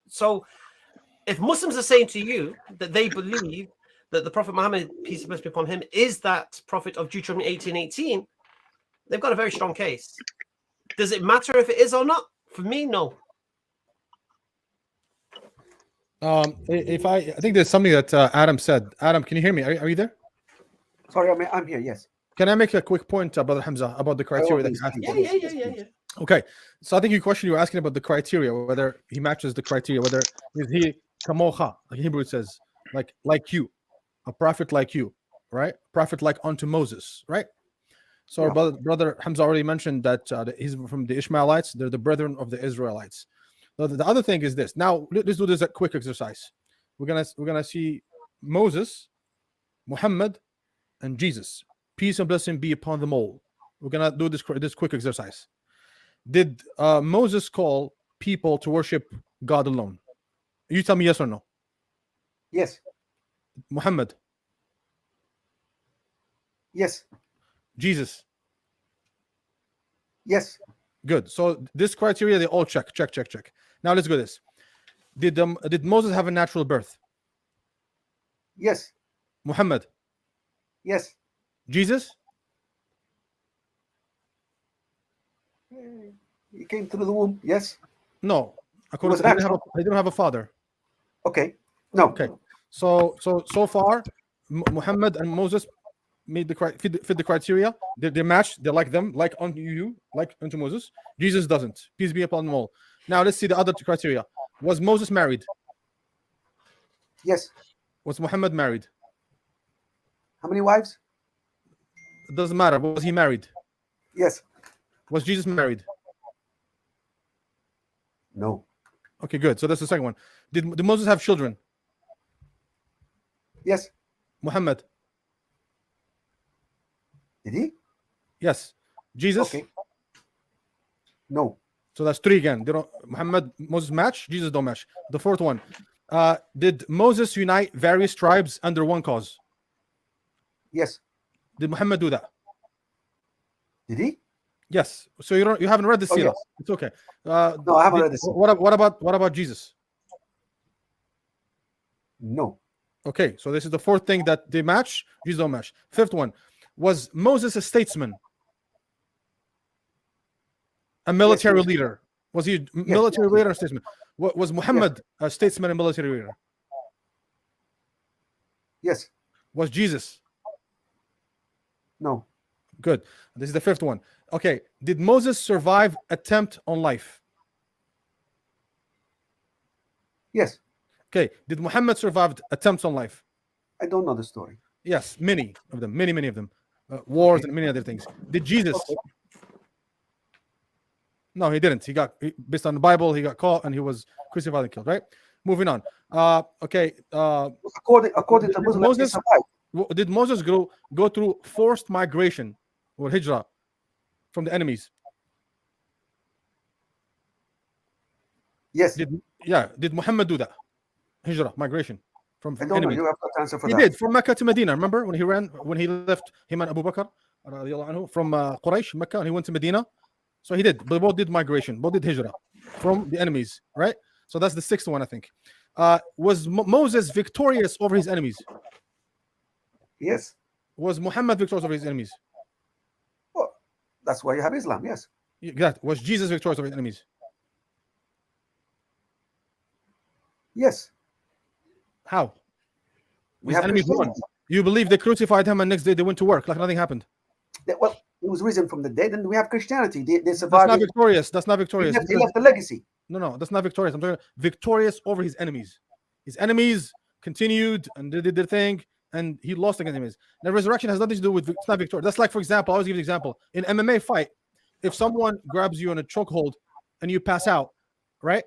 So if Muslims are saying to you that they believe that the Prophet Muhammad, peace and blessings be upon him, is that prophet of Deuteronomy 18:18, they've got a very strong case. Does it matter if it is or not? For me, no. If I think there's something that Adam said. Adam, can you hear me? Are you there? Sorry, I'm here. Yes. Can I make a quick point, Brother Hamza, about the criteria that he's asking for? Yeah. Okay, so I think your question, you were asking about the criteria, whether he matches the criteria, whether is he kamocha, like Hebrew says, like you, a prophet like you, right? Prophet like unto Moses, right? So Yeah. brother Hamza already mentioned that he's from the Ishmaelites. They're the brethren of the Israelites. The other thing is this. Now let's do this a quick exercise. We're gonna see Moses, Muhammad, and Jesus. Peace and blessing be upon them all. We're gonna do this quick exercise. Did Moses call people to worship God alone? You tell me yes or no. Yes. Muhammad. Yes. Jesus. Yes. Good. So this criteria, they all check. Now let's go this. Did Moses have a natural birth? Yes. Muhammad. Yes. Jesus. He came through the womb. Yes. No. According Was to he natural. didn't have a father. Okay. No. Okay. So far, Muhammad and Moses made fit the criteria. They match. They're like them, like unto you, like unto Moses. Jesus doesn't. Peace be upon them all. Now let's see the other criteria. Was Moses married? Yes. Was Muhammad married? How many wives? It doesn't matter. Was he married? Yes. Was Jesus married? No. Okay, good. So that's the second one. Did Moses have children? Yes. Muhammad? Did he? Yes. Jesus? Okay. No. So that's three again. They don't. Muhammad, Moses match. Jesus don't match. The fourth one. Did Moses unite various tribes under one cause? Yes. Did Muhammad do that? Did he? Yes. So you haven't read the seerah. yes. It's okay. No, I haven't read the seerah. What about Jesus? No. Okay, so this is the fourth thing that they match. Jesus don't match. Fifth one. Was Moses a statesman? A military leader? Was he a military leader or statesman? Was Muhammad a statesman and military leader? Yes. Was Jesus? No. Good. This is the fifth one. Okay. Did Moses survive attempt on life? Yes. Okay. Did Muhammad survive attempts on life? I don't know the story. Yes, many of them. Many of them. Wars and many other things. Did Jesus? Okay. No, he didn't. Based on the Bible, he got caught and he was crucified and killed. Right. Moving on. Okay. According to Muslims, Moses, he survived. did Moses go through forced migration or hijrah from the enemies? Yes. Did Muhammad do that? Hijrah, migration from I don't enemies. know. You have to answer for He that. did from Mecca to Medina. Remember when he left him and Abu Bakr from Quraysh, Mecca, and he went to Medina. So he did. But both did migration. Both did hijrah from the enemies. Right. So that's the sixth one, I think. Was Moses victorious over his enemies? Yes. Was Muhammad victorious over his enemies? Well, that's why you have Islam. Yes. Was Jesus victorious over his enemies? Yes. How? We His have enemies won. Christianity. You believe they crucified him and next day they went to work like nothing happened? Well, he was risen from the dead, and we have Christianity. They That's survived. not victorious. That's not He victorious. left, he left a legacy. No, that's not victorious. I'm talking victorious over his enemies. His enemies continued and they did their thing, and he lost against enemies. Now, resurrection has nothing to do with it's not victorious. That's like, for example, I always give you an example. In MMA fight, if someone grabs you in a chokehold and you pass out, right?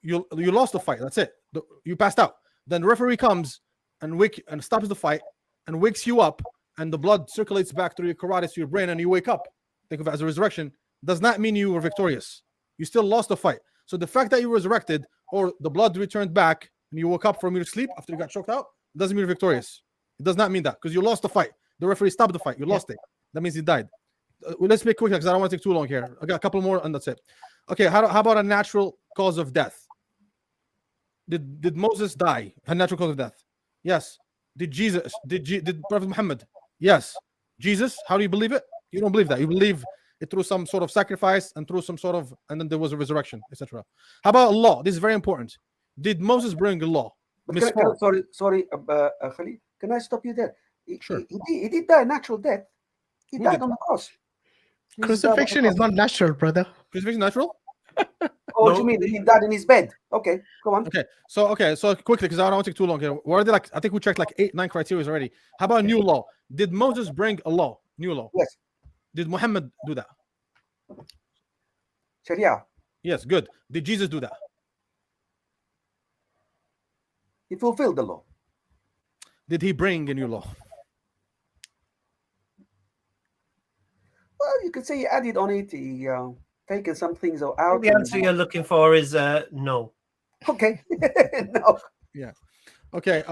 You lost the fight. That's it. You passed out. Then the referee comes and stops the fight and wakes you up, and the blood circulates back through your carotids to your brain, and you wake up. Think of it as a resurrection. Does not mean you were victorious. You still lost the fight. So the fact that you resurrected or the blood returned back and you woke up from your sleep after you got choked out doesn't mean you're victorious. It does not mean that because you lost the fight. The referee stopped the fight. You lost it. That means you died. Let's make quick because I don't want to take too long here. I got a couple more and that's it. Okay, how about a natural cause of death? Did Moses die? A natural cause of death? Yes. Did Jesus? Did Prophet Muhammad? Yes. Jesus? How do you believe it? You don't believe that. You believe it through some sort of sacrifice and through some sort of, and then there was a resurrection, etc. How about law? This is very important. Did Moses bring a law? But Misfar. sorry, Khalid. Can I stop you there? Sure. He did die a natural death. He Who died did? on the cross. Crucifixion is not natural, brother. Crucifixion natural? Oh, No. you mean he died in his bed? Okay, go on. Okay. So quickly, because I don't want to take too long here. What are they like? I think we checked like 8, 9 criteria already. How about new law? Did Moses bring a law? New law? Yes. Did Muhammad do that? Sharia. Yes, good. Did Jesus do that? He fulfilled the law. Did he bring a new law? Well, you could say he added on it. He taken some things out. The answer you're looking for is no. Okay. No. Yeah. Okay.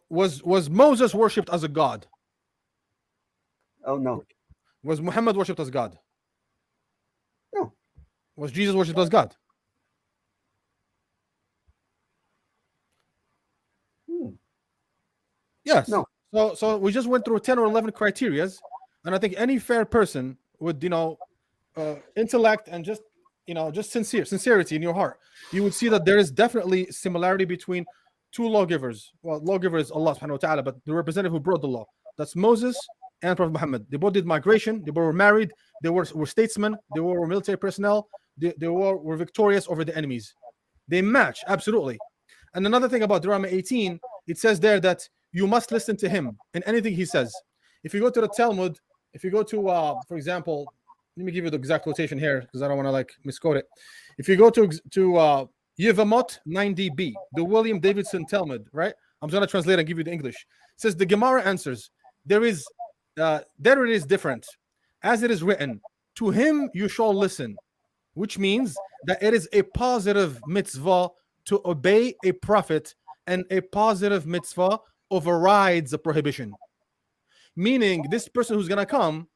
Was Moses worshipped as a god? Oh no. Was Muhammad worshipped as God? No. Was Jesus worshipped as God? Yes. No. So we just went through 10 or 11 criterias, and I think any fair person would, intellect and just sincerity in your heart, you would see that there is definitely similarity between two lawgivers. Well, lawgiver is Allah subhanahu wa ta'ala, but the representative who brought the law. That's Moses and Prophet Muhammad. They both did migration. They both were married. They were statesmen. They were military personnel. They were victorious over the enemies. They match, absolutely. And another thing about Deuteronomy 18, it says there that you must listen to him in anything he says. If you go to the Talmud, if you go to, for example, let me give you the exact quotation here because I don't want to misquote it. If you go to Yevamot 9db, the William Davidson Talmud, right? I'm going to translate and give you the English. It says the Gemara answers, there it is different. As it is written, to him you shall listen, which means that it is a positive mitzvah to obey a prophet, and a positive mitzvah overrides a prohibition. Meaning, this person who's going to come,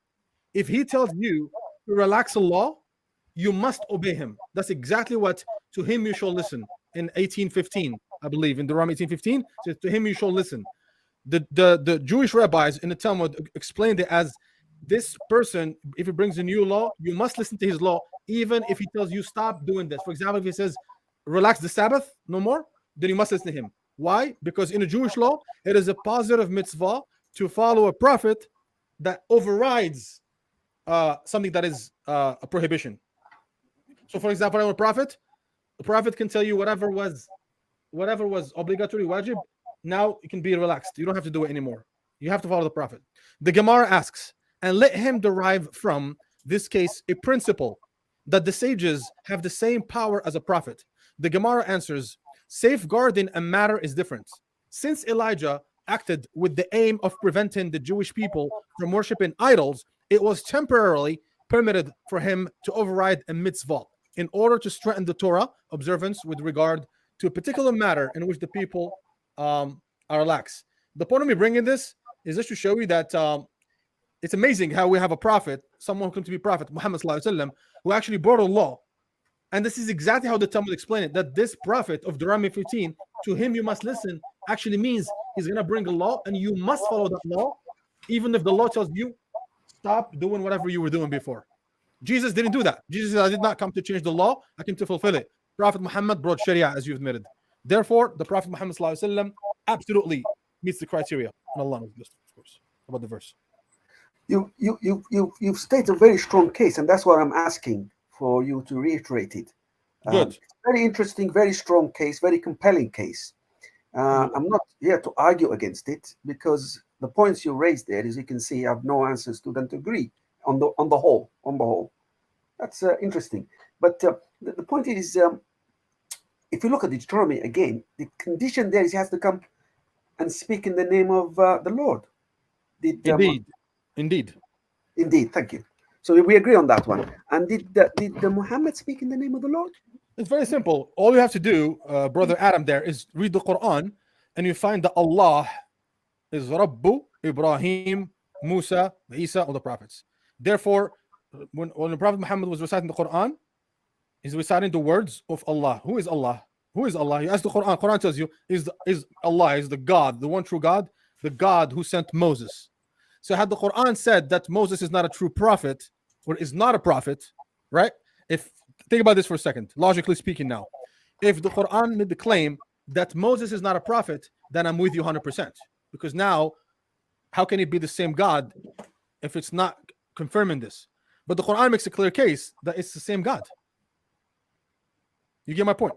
if he tells you to relax a law, you must obey him. That's exactly what to him you shall listen in 1815, I believe, in Deuteronomy 18:15, says to him you shall listen. The Jewish rabbis in the Talmud explained it as this person, if he brings a new law, you must listen to his law, even if he tells you stop doing this. For example, if he says relax the Sabbath no more, then you must listen to him. Why? Because in a Jewish law, it is a positive mitzvah to follow a prophet that overrides something that is a prohibition. So, for example, I'm a prophet. The prophet can tell you whatever was obligatory, wajib, now it can be relaxed. You don't have to do it anymore. You have to follow the prophet. The Gemara asks, and let him derive from this case a principle that the sages have the same power as a prophet. The Gemara answers, safeguarding a matter is different. Since Elijah acted with the aim of preventing the Jewish people from worshiping idols, it was temporarily permitted for him to override a mitzvah in order to strengthen the Torah observance with regard to a particular matter in which the people are lax. The point of me bringing this is just to show you that it's amazing how we have a prophet, someone who claimed to be prophet, Muhammad sallallahu alaihi wasallam, who actually brought a law. And this is exactly how the Talmud explained it, that this prophet of Deuteronomy 15, to him you must listen, actually means he's going to bring a law and you must follow that law, even if the law tells you, stop doing whatever you were doing before. Jesus didn't do that. Jesus said, I did not come to change the law, I came to fulfill it. Prophet Muhammad brought Sharia, as you admitted. Therefore, the Prophet Muhammad sallallahu alaihi wasallam absolutely meets the criteria. And Allah knows this, of course, about the verse. You've stated a very strong case, and that's what I'm asking for you to reiterate it. Good. Very interesting, very strong case, very compelling case. I'm not here to argue against it because the points you raised there, as you can see, I have no answers to them to agree on the whole. That's interesting. But the point is, if you look at Deuteronomy again, the condition there is he has to come and speak in the name of the Lord. Indeed. Thank you. So we agree on that one. And did the Muhammad speak in the name of the Lord? It's very simple. All you have to do, brother Adam, there is read the Quran, and you find that Allah is Rabbu, Ibrahim, Musa, Isa, all the prophets. Therefore, when the Prophet Muhammad was reciting the Quran, he's reciting the words of Allah. Who is Allah? Who is Allah? You ask the Quran. Quran tells you is Allah, is the God, the one true God, the God who sent Moses. So had the Quran said that Moses is not a true prophet or is not a prophet, right? If think about this for a second, logically speaking now. If the Quran made the claim that Moses is not a prophet, then I'm with you 100%. Because now, how can it be the same God if it's not confirming this? But the Quran makes a clear case that it's the same God. You get my point?